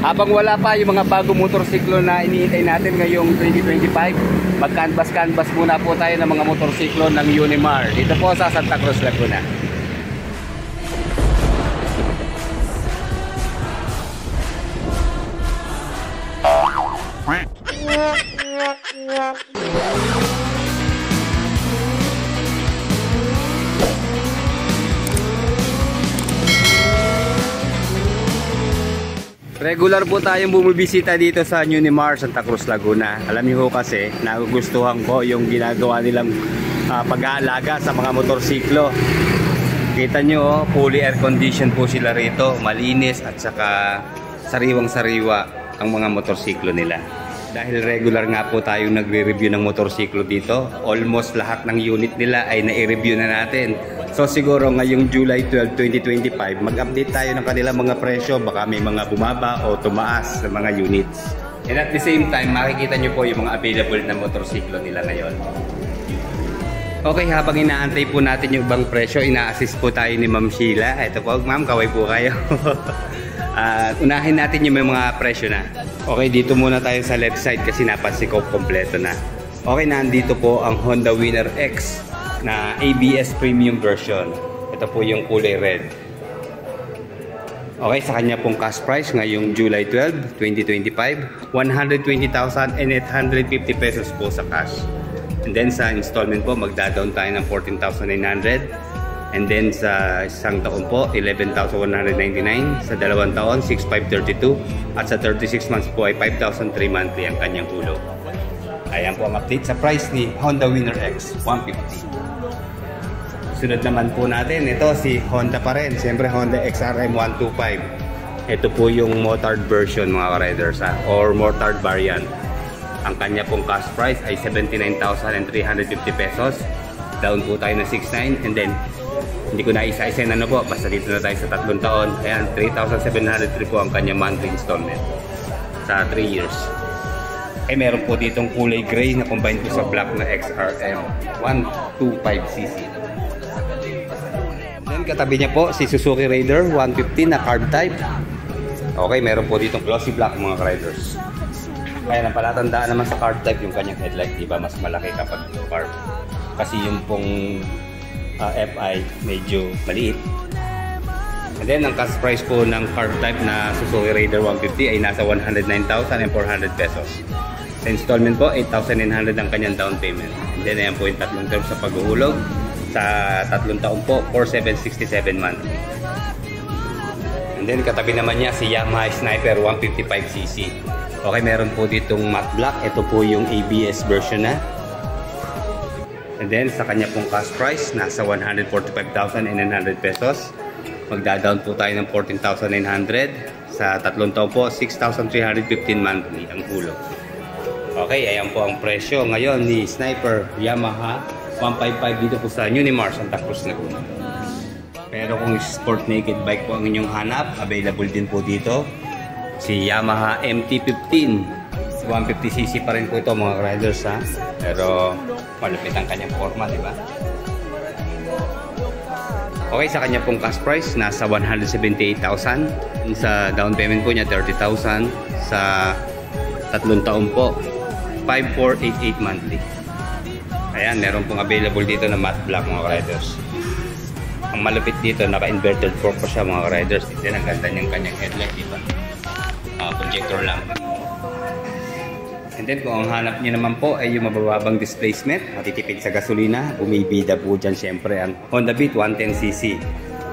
Habang wala pa yung mga bagong motorsiklo na iniintay natin ngayong 2025, mag-canvas muna po tayo ng mga motorsiklo ng Unimar dito po sa Santa Cruz, Laguna. Regular po tayong bumibisita dito sa Unimar, Santa Cruz, Laguna. Alam niyo ho kasi, nagugustuhan ko yung ginagawa nilang pag-aalaga sa mga motorsiklo. Kita nyo, fully air conditioned po sila rito. Malinis at saka sariwang-sariwa ang mga motorsiklo nila. Dahil regular nga po tayong nagre-review ng motorsiklo dito, almost lahat ng unit nila ay na-review na natin. So siguro ngayong July 12, 2025, mag-update tayo ng kanilang mga presyo. Baka may mga bumaba o tumaas sa mga units. And at the same time, makikita nyo po yung mga available na motorsiklo nila ngayon. Okay, habang inaantay po natin yung ibang presyo, ina-assist po tayo ni Ma'am Sheila. Ito po, ma'am, kaway po kayo. Unahin natin yung mga presyo na. Okay, dito muna tayo sa left side kasi napansin ko kompleto na. Okay, nandito po ang Honda Winner X na ABS Premium version. Ito po yung kulay red. Okay, sa kanya pong cash price ngayong July 12, 2025, 120,850 pesos po sa cash. And then sa installment po, magda-down tayo ng 14,900. And then sa isang taon po, 11,199. Sa dalawang taon, 6,532. At sa 36 months po ay 5,003 monthly ang kanyang hulog. Ayan po ang update sa price ni Honda Winner X 150. Sunod naman po natin, ito si Honda pa rin. Siyempre Honda XRM 125. Ito po yung motard version mga riders or motard variant. Ang kanya pong cash price ay 79,350 pesos. Down po tayo na 6,900 and then hindi ko na isa-isa na po, basta dito na tayo sa 3 taon. Ayan, 3,703 po ang kanyang monthly installment sa 3 years. Meron po ditong kulay gray na combine po sa black na XRM 125cc. Then katabi niya po si Suzuki Raider 150 na carb type. Okay, meron po ditong glossy black mga riders. Ayan, ang palatandaan naman sa carb type yung kanyang headlight, diba? Mas malaki kapag carb. Kasi yung pong FI medyo maliit. And then ang cash price po ng carb type na Suzuki Raider 150 ay nasa 109,400 pesos. Sa installment po, 8,900 ang kanyang down payment. And then ayan po yung tatlong terms sa paghuhulog. Sa 3 taon po, 4,767 monthly. And then katabi naman niya si Yamaha Sniper 155cc. Okay, meron po ditong matte black. Ito po yung ABS version na. And then sa kanya pong cash price, nasa 145,900 pesos. Magda-down po tayo ng 14,900. Sa 3 taon po, 6,315 monthly ang hulog. Okay, ayan po ang presyo ngayon ni Sniper Yamaha 155 dito po sa Unimar, Santa Cruz, Laguna. Pero kung sport naked bike po ang inyong hanap, available din po dito si Yamaha MT-15. 150cc pa rin po ito mga riders pero malupit ang kanyang forma, diba? Okay, sa kanya pong cash price nasa 178,000. Sa down payment po niya 30,000. Sa 3 taon po 5,488 monthly. Ayan, meron pong available dito na matte black mga riders. Ang malupit dito, naka-inverted fork pa siya mga riders. Then ang ganda niyang kanyang headlight, diba? Projector lang. And then kung ang hanap niyo naman po ay yung mabababang displacement, matitipid sa gasolina, bumibida po dyan syempre ang Honda Beat 110cc.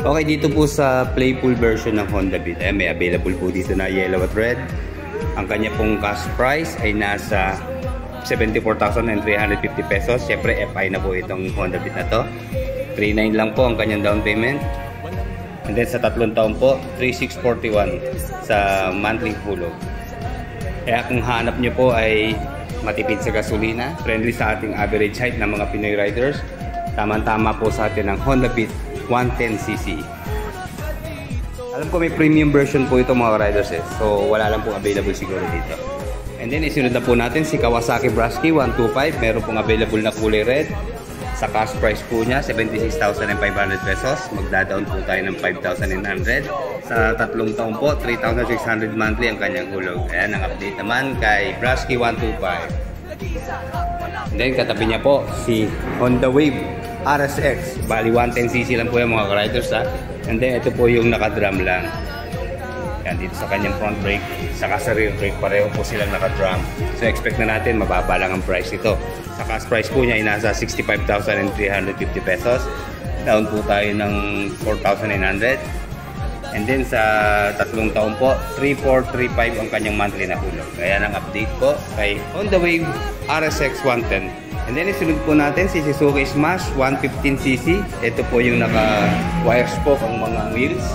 Okay, dito po sa playful version ng Honda Beat, may available po dito na yellow at red. Ang kanya pong cash price ay nasa 74,350 pesos. Syempre FI na po itong Honda Beat na to. 3,900 lang po ang kanyang down payment. And then sa 3 taon po, 3,641 sa monthly hulog. Kaya kung hanap nyo po ay matipid sa gasolina, friendly sa ating average height ng mga Pinoy riders, tamang-tama po sa atin ang Honda Beat 110cc. Alam ko may premium version po ito mga riders so wala lang po available siguro dito. And then isunod na po natin si Kawasaki Brusky 125, meron pong available na kulay red. Sa cash price po niya, 76,500 pesos. Magda-down po tayo ng 5,900. Sa tatlong taon po, 3,600 monthly ang kanyang hulog. Ayan, ang update naman kay Brasky 125. Then, katabi niya po, si Honda Wave RSX. Bali, 110cc lang po yung mga riders ha. And then, ito po yung naka-drum lang. Yan, dito sa kanyang front brake, saka sa rear brake, pareho po silang naka-drum. So, expect na natin, mababa lang ang price nito. Sa cash price po niya, ay nasa 65,350 pesos. Down po tayo ng 4,900. And then, sa tatlong taon po, 3,435 ang kanyang monthly na hulog. Kaya ang update po kay Honda Wave RSX 110. And then, isunod po natin si Suzuki Smash 115cc. Ito po yung naka-wire spoke ang mga wheels.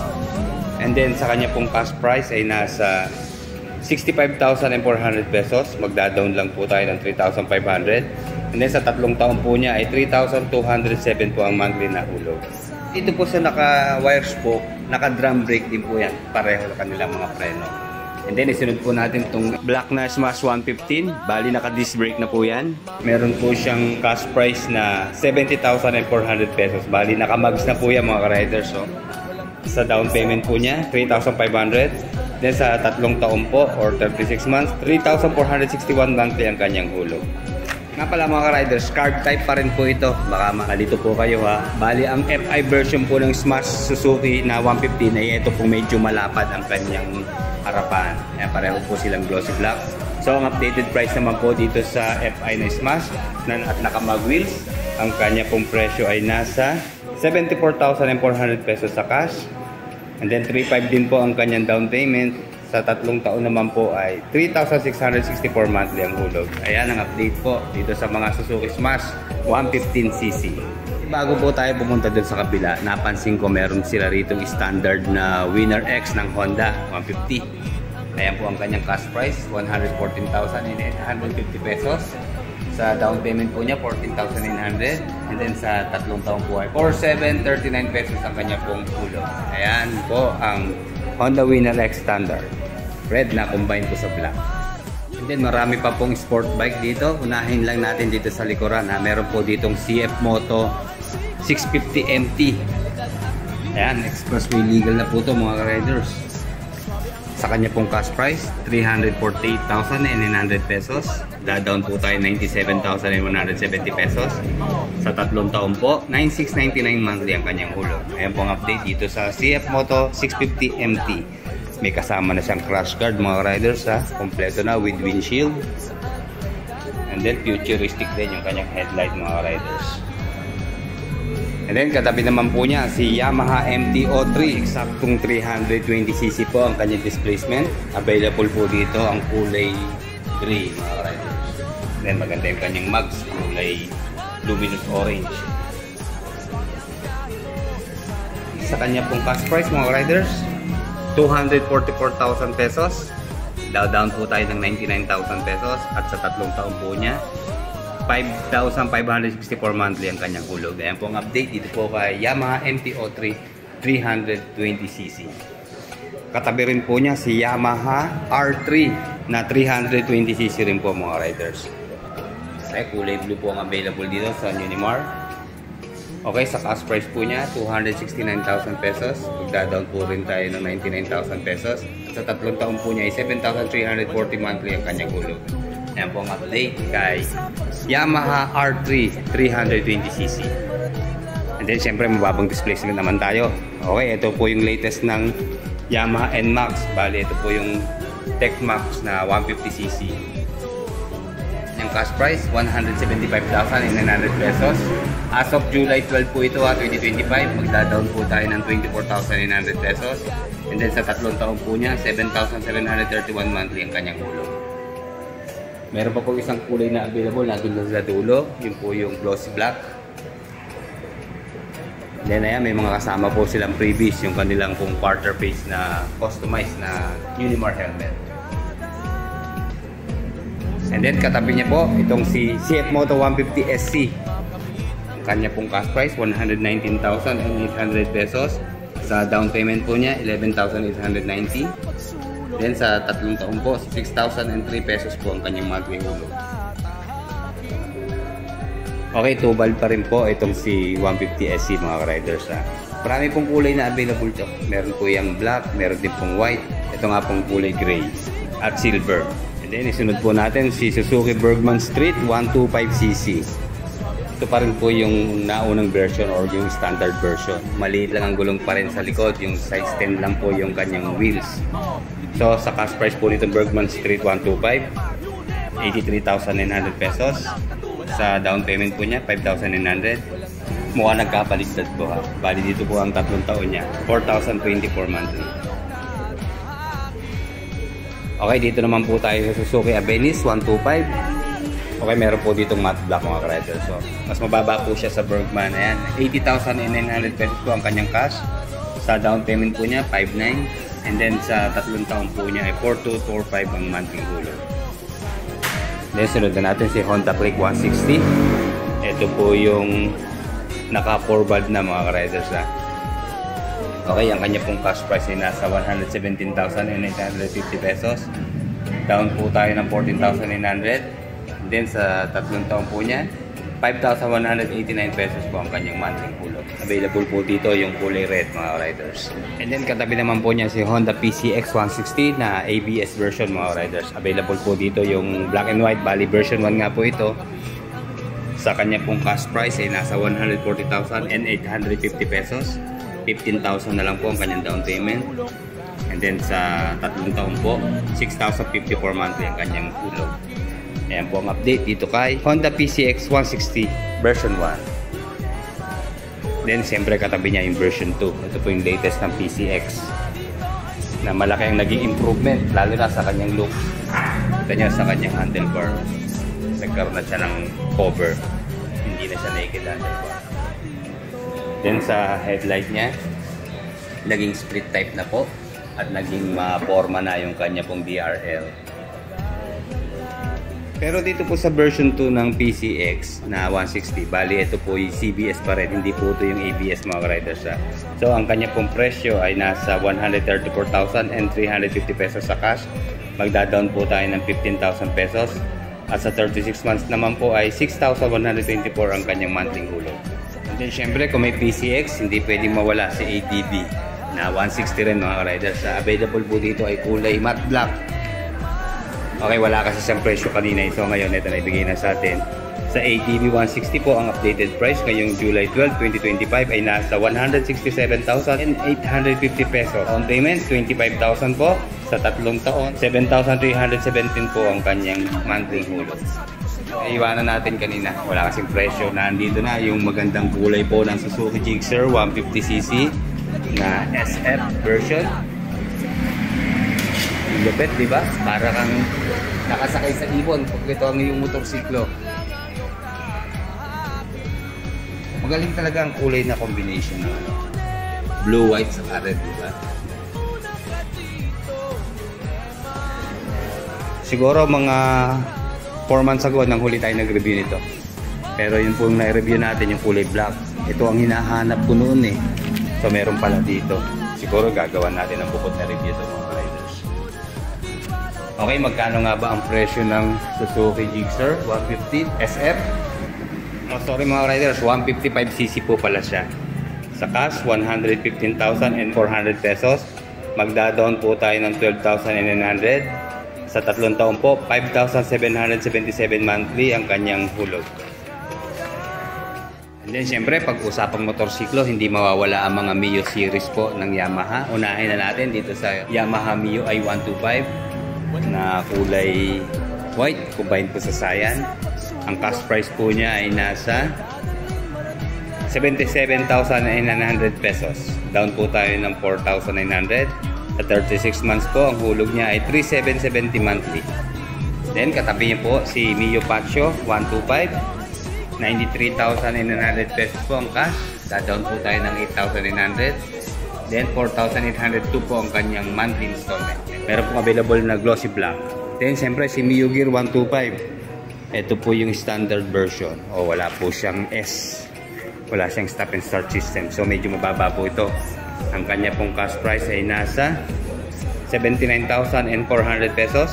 And then sa kanya pong cash price ay nasa 65,400 pesos. Magda-down lang po tayo ng 3,500. And then sa tatlong taon po niya ay 3,207 po ang monthly na hulog. Dito po sa naka-wire spoke, naka-drum brake din po yan. Pareho na kanilang mga preno. And then isunod po natin itong black na Smash 115. Bali naka-disc brake na po yan. Meron po siyang cash price na 70,400 pesos. Bali naka-mags na po yan mga riders. So, sa down payment po niya, 3,500. Then sa tatlong taon po, or 36 months, 3,461 monthly ang kanyang hulog. Nga pala mga riders, card type pa rin po ito. Baka makalito po kayo ha. Bali, ang FI version po ng Smash Suzuki na 115 ay ito po medyo malapad ang kanyang harapan. Pareho po silang glossy black. So, ang updated price naman po dito sa FI na Smash at naka-mag wheels, ang kanya pong presyo ay nasa 74,400 pesos sa cash. And then 3,500 din po ang kanyang down payment. Sa tatlong taon naman po ay 3,664 monthly ang hulog. Ayan ang update po dito sa mga Suzuki Smash 115cc. Bago po tayo pumunta dun sa kabila, napansin ko meron sila rito standard na Winner X ng Honda 150. Ayan po ang kanyang cash price, 114,850 pesos. Sa down payment po niya, 14,900. And then sa tatlong taon po ay 4,739 pesos ang kanya pong hulog. Ayan po ang Honda Winner X Standard. Red na combine po sa black. And then marami pa pong sport bike dito. Unahin lang natin dito sa likuran. Meron po ditong CF Moto 650 MT. Ayan, expressway legal na po ito mga riders. Sa kanya pong cash price, 348,900 pesos. Da-down po tayo 97,170 pesos. Sa tatlong taon po, 9,699 monthly ang kanyang hulog. Ayan pong update dito sa CF Moto 650 MT. May kasama na siyang crash guard mga riders ha. Kompleto na with windshield. And then futuristic din yung kanyang headlight mga riders. And then katabi naman po niya si Yamaha MT-03, eksaktong 320cc po ang kanyang displacement. Available po dito ang kulay gray mga riders. Then maganda yung kanyang mags, kulay luminous orange. Sa kanya pong cash price mga riders, 244,000 pesos. Down po tayo ng 99,000 pesos. At sa tatlong taon po niya, 5,564 monthly ang kanyang hulog. Ayan po ang update dito po kay Yamaha MT-03 320cc. Katabi rin po niya si Yamaha R3 na 320cc rin po mga riders. Ay, kulay blue po ang available dito sa Unimar. Okay, sa cash price po niya, 269,000 pesos. Magda-down po rin tayo ng 99,000 pesos. At sa tatlong taon po niya ay 7,340 monthly ang kanyang hulog. Ayan po ang update kay Yamaha R3 320cc. And then syempre mababang displacement naman tayo. Okay, ito po yung latest ng Yamaha NMAX. Bali, ito po yung TechMax na 150cc. Yung cash price, 175,900 pesos. As of July 12 po ito 2025. Magda-down po tayo ng 24,900 pesos. And then sa tatlong taon po niya, 7,731 monthly ang kanyang hulog. Meron pa po isang kulay na available na doon sa dulo. Yun po yung glossy black. Then ayan, may mga kasama po silang freebies. Yung kanilang pong quarter face na customized na Unimar helmet. And then katabi niya po, itong si CF Moto 150 SC. Ang kanya pong cash price, 119,800 pesos. Sa down payment po niya, 11,890. Then sa tatlong taon po, 6,003 pesos po ang kanyang monthly hulog. Okay, 2 valve pa rin po itong si 150 SC mga riders. Marami pong kulay na available to. Meron po yung black, meron din pong white. Ito nga pong kulay gray at silver. And then isunod po natin si Suzuki Bergman Street 125cc. Ito pa rin po yung naunang version or yung standard version. Maliit lang ang gulong pa rin sa likod. Yung size 10 lang po yung kanyang wheels. So sa cash price po nito Bergman Street 125, 83,900 pesos. Sa down payment po niya 5,900. Mukha nagkapaligtad po ha. Bali dito po ang 3 taon niya, 4,024 monthly. Okay, dito naman po tayo sa Suzuki Avensis 125. Okay, meron po ditong matte black mga riders. So, mas mababa po siya sa Bergman. Ayan, 80,900 pesos po ang kanyang cash. Sa down payment po niya, 5,900. And then sa 3 taon po niya ay 4,245 ang monthly hulog. Then sunod na natin si Honda Click 160. Ito po yung naka 4 valve na mga riders. Okay, ang kanya pong cash price ay nasa 117,950 pesos. Down po tayo ng 14,900. Then sa 3 taon po niya, 5,189 pesos po ang kanyang monthly hulog. Available po dito yung kulay red mga riders. And then katabi naman po niya si Honda PCX 160 na ABS version mga riders. Available po dito yung black and white, bali version 1 nga po ito. Sa kanya pong cash price ay nasa 140,850 pesos. 15,000 na lang po ang kanyang down payment. And then sa 3 taon po, 6,054 monthly ang kanyang hulog. Ayan po ang update dito kay Honda PCX 160 version 1. Then siyempre katabi niya yung version 2. Ito po yung latest ng PCX na malaki ang naging improvement lalo na sa kanyang look. Ito niya sa kanyang handlebar. Nagkaroon na siya ng cover. Hindi na siya naked handlebar. Then sa headlight niya, naging split type na po at naging forma na yung kanya pong DRL. Pero dito po sa version 2 ng PCX na 160, bali ito po yung CBS pa rin, hindi po ito yung ABS mga riders. So ang kanya pong presyo ay nasa 134,350 pesos sa cash. Magda-down po tayo ng 15,000 pesos. At sa 36 months naman po ay 6,124 ang kanyang monthly hulog. And then syempre kung may PCX, hindi pwedeng mawala si ADB na 160 rin mga riders. Available po dito ay kulay matte black. Okay, wala kasi siyang presyo kanina. So ngayon, ito na ibigay na sa atin. Sa ADB 160 po, ang updated price ngayong July 12, 2025 ay nasa 167,850 pesos. On payment, 25,000 po. Sa 3 taon, 7,317 po ang kanyang monthly hulog. Iwanan natin kanina. Wala kasing presyo. Nandito na yung magandang kulay po ng Suzuki Gixxer 150cc na SF version. Lupit, di ba? Para kang nakasakay sa ibon pag ito ang iyong motorsiklo. Magaling talaga ang kulay na combination ng blue, white sa red, di ba? Siguro mga 4 months ago nang huli tayo nag-review nito. Pero yun po yung na-review natin yung kulay black. Ito ang hinahanap ko noon eh. So meron pala dito. Siguro gagawa natin ang bukod na review ito mga riders. Okay, magkano nga ba ang presyo ng Suzuki Gixxer 150 SF? Oh, sorry mga riders, 155cc po pala siya. Sa cash, 115,400 pesos. Magda-down po tayo ng 12,900. Sa 3 taon po, 5,777 monthly ang kanyang hulog. And then syempre, pag usapang motorsiklo, hindi mawawala ang mga Mio series po ng Yamaha. Unahin na natin dito sa Yamaha Mio i125. Na kulay white, combined po sa Saiyan. Ang cash price po niya ay nasa 77,900 pesos. Down po tayo ng 4,900. Sa 36 months po, ang hulog niya ay 3,770 monthly. Then katabi niya po si Mio Pacho 125, 93,900 pesos po ang cash. Da-down po tayo ng 8,900. Then 4,802 po ang kanyang monthly installment. Meron pong available na glossy black. Then siyempre si Mio Gear 125. Ito po yung standard version. O wala po siyang S. Wala siyang stop and start system. So medyo mababa po ito. Ang kanya pong cash price ay nasa 79,400 pesos.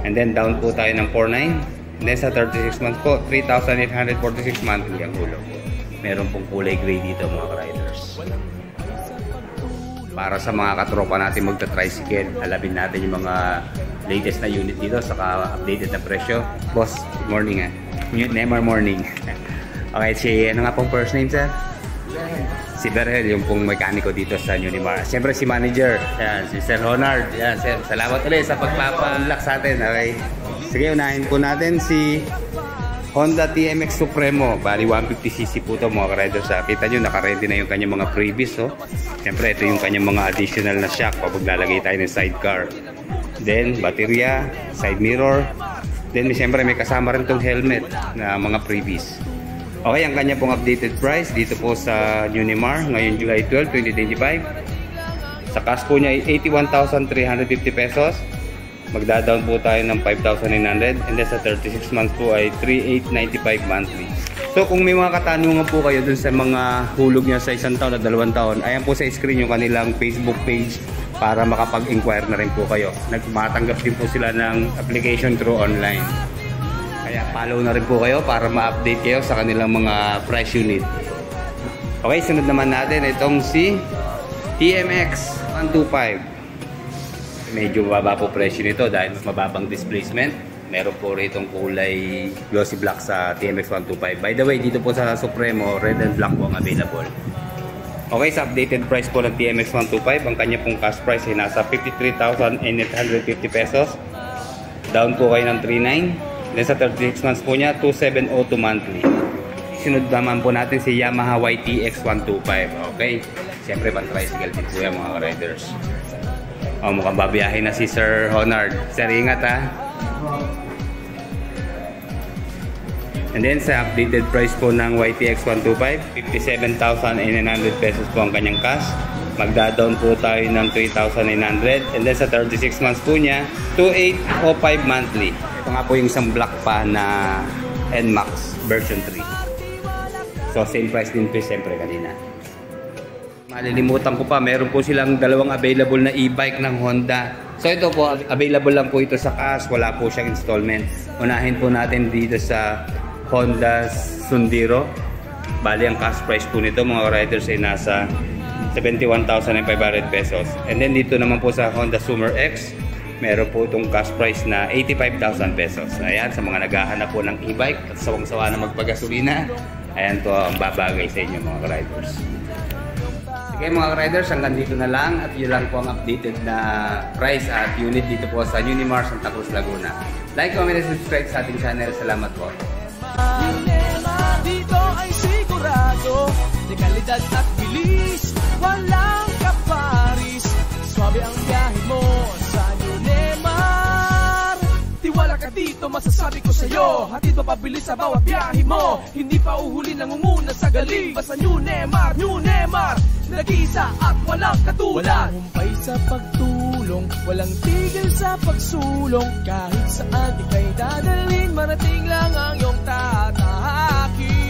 And then down po tayo ng 4,900. And then sa 36 months po, 3,846 monthly ang hulog. Meron pong kulay gray dito mga riders. Para sa mga katropa natin magta-tricycle, alamin natin yung mga latest na unit dito, saka updated na presyo. Boss, good morning Neymar morning. Okay, ano nga pong first name sir? Si Berhel, yung pong mekaniko dito sa Unimar. Siyempre si manager, yan, si Sir Honard. Yan, sir, salamat ulit sa pagpapa-unlock sa atin. Okay. Sige, unahin po natin si Honda TMX Supremo. Bali 150cc po ito mga riders. Kita nyo, naka-ready na yung kanyang mga freebies. Siyempre, ito yung kanyang mga additional na shock pag lalagay tayo ng sidecar. Then, baterya, side mirror. Then, siyempre, may kasama rin itong helmet na mga freebies. Okay, ang kanya pong updated price dito po sa Unimar ngayon July 12, 2025. Sa cash po niya ay 81,350 pesos. Magda-down po tayo ng 5,900 and then sa 36 months po ay 3,895 monthly. So kung may mga katanungan po kayo dun sa mga hulog niya sa 1 taon at 2 taon, ayan po sa screen yung kanilang Facebook page para makapag-inquire na rin po kayo. Nagmatanggap din po sila ng application through online. Kaya follow na rin po kayo para ma-update kayo sa kanilang mga price unit. Okay, sunod naman natin itong si TMX 125. Medyo mababa po presyo nito dahil mas mababang displacement. Meron po rito kulay glossy black sa TMX 125. By the way, dito po sa Supremo, red and black po ang available. Okay, sa updated price po ng TMX 125, ang kanya pong cash price ay nasa 53,850 pesos. Down po kayo ng 39. Then sa 36 months po niya, 2,702 monthly. Sunod naman po natin si Yamaha YTX 125. Okay, siyempre pan-tricycle din po yan mga riders. Mukhang babiyahin na si Sir Honard. Sir, ingat ha. And then sa updated price po ng YTX 125, 57,900 pesos po ang kanyang cash. Magda-down po tayo ng 3,900. And then sa 36 months po niya, 2,805 monthly. Ito nga po yung isang black pa na NMAX version 3. So same price din po siyempre kanina. Malilimutan ko pa, meron po silang dalawang available na e-bike ng Honda. So ito po, available lang po ito sa cash, wala po siyang installment. Unahin po natin dito sa Honda Sundero. Bali ang cash price po nito mga riders ay nasa 71,500 pesos. And then dito naman po sa Honda Summer X, meron po itong cash price na 85,000 pesos. Ayan, sa mga naghahanap po ng e-bike at sawang-sawa na magpagasolina, ayan to ang babagay sa inyo mga riders. Sige mga riders, hanggang dito na lang at yun lang po ang updated na price at unit dito po sa Unimar Santa Cruz, Laguna. Like, comment, and subscribe sa ating channel. Salamat po. Dito ay sigurado, dekalidad at bilis, walang kaparis. Swabe ang biyahe mo sa Unimar. Tiwala ka dito, masasabi ko sa'yo, hatid mapabilis sa bawat biyahe mo. Hindi pa uhuli nangunguna sa galing. Basta Unimar, Unimar, nag-iisa at walang katulad. Walang humpay sa pagtulong, walang tigil sa pagsulong. Kahit saan ika'y dadalhin, marating lang ang iyong tatahakin.